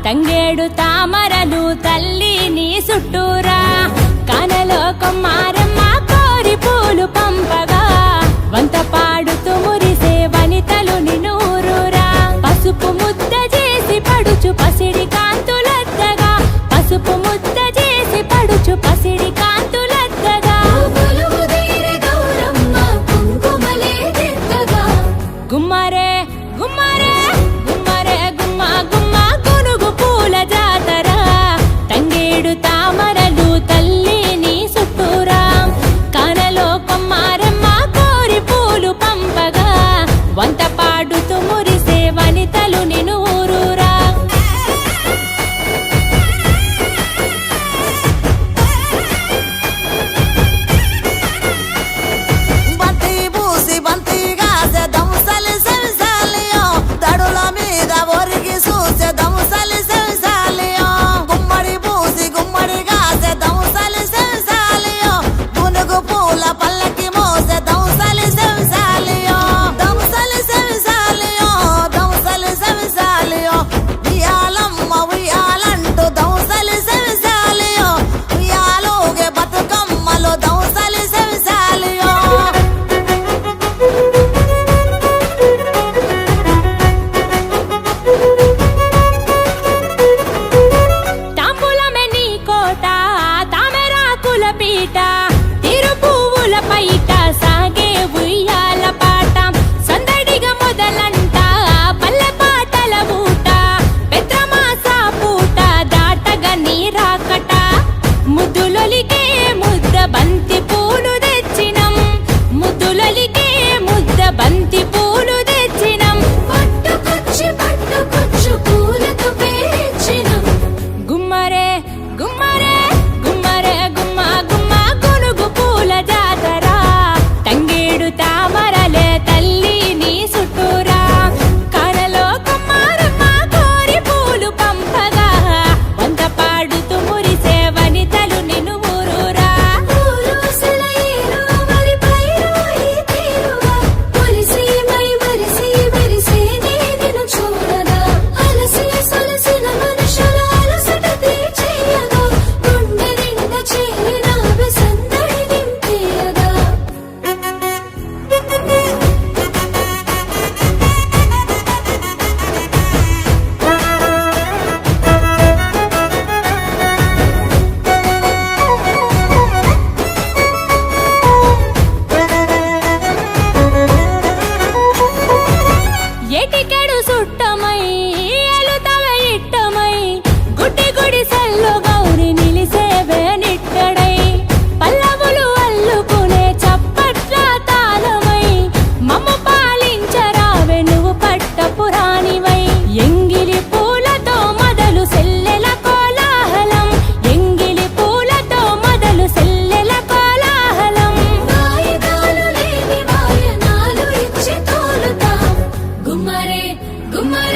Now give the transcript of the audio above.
తంగేడు తామరలు తల్లి నీ చుట్టూరా కానలో కొమ్మారమ్మ కోరి పూలు పంపగా వంత పాడుతూ మురిసే వనితలు నినూరురా పసుపు ముద్ద చేసి పడుచు పసిడి కాంతులద్దగా పసుపు ముద్ద చేసి పడుచు పసిడి కాంతులద్దగా గుమ్మరే గుమ్మరే గుమ్మరే గుమ్మ గుమ్మ గునుగు పూల జాతర తంగేడు తామరలు తల్లి నీ చుట్టూరా కానలో కొమ్మారమ్మ కోరి పూలు పంపగా వంత పాడుతూ మురిసే వనితలు నినూరురా బంతి పూసి బంతిగా దముసలి సెవిసాలియో దడుల మీద ఒరిగి చూసే దముసలి సెవిసాలియో గుమ్మడి పూసి గుమ్మడిగా దముసలి సెవిసాలియో గునుగు పూల పల్లకి మోసే దముసలి సెవిసాలియో దముసలి సెవిసాలియో దముసలి సెవిసాలియో ఉయ్యాలమ్మ ఉయ్యాలంటూ దముసలి సెవిసాలియో ఉయ్యాలోగే బతుకమ్మలో దముసలి సెవిసాలియో తాంబూలమే నీ కోట తామెరాకుల పీట తిరు పువ్వుల పైట సాగే ఉయ్యాల పాట సందడిగా మొదలంట పల్లె పాటల ఊట పెద్రమాస పూట దాటగా నీరాకట ముద్దులొలికే ముద్ద బంతి పూలు తెచ్చినం ముద్దులొలికే ముద్ద బంతి పూలు తెచ్చినం పట్టుకొచ్చు పూలతో పేర్చినం గుమ్మరే గుమ్మరే గుమ్మరే గుమ్మ గుమ్మ గునుగు పూల జాతర తంగేడు తామరలే తల్లి నీ చుట్టూరా కానలో కొమ్మారమ్మ కోరి పూలు పంపగా వంత పాడుతూ మురిసే వనితలు నిన్ను ఊరూరా ఏటికెడు సుట్టమై ఎలుతవే ఇట్టమై గుడ్డి గుడి సెల్లు గౌరి నిలిసేవే నిట్టడై పల్లవులు అల్లుకునే చప్పట్ల తాళమై మమ్ము పాలించరావే నువ్వు పట్టపురాణివై ఎంగిలి పూలతో మొదలు సెల్లెల కోలాహలం ఎంగిలి పూలతో మొదలు సెల్లెల కోలాహలం గుమ్మరే గుమ్మరే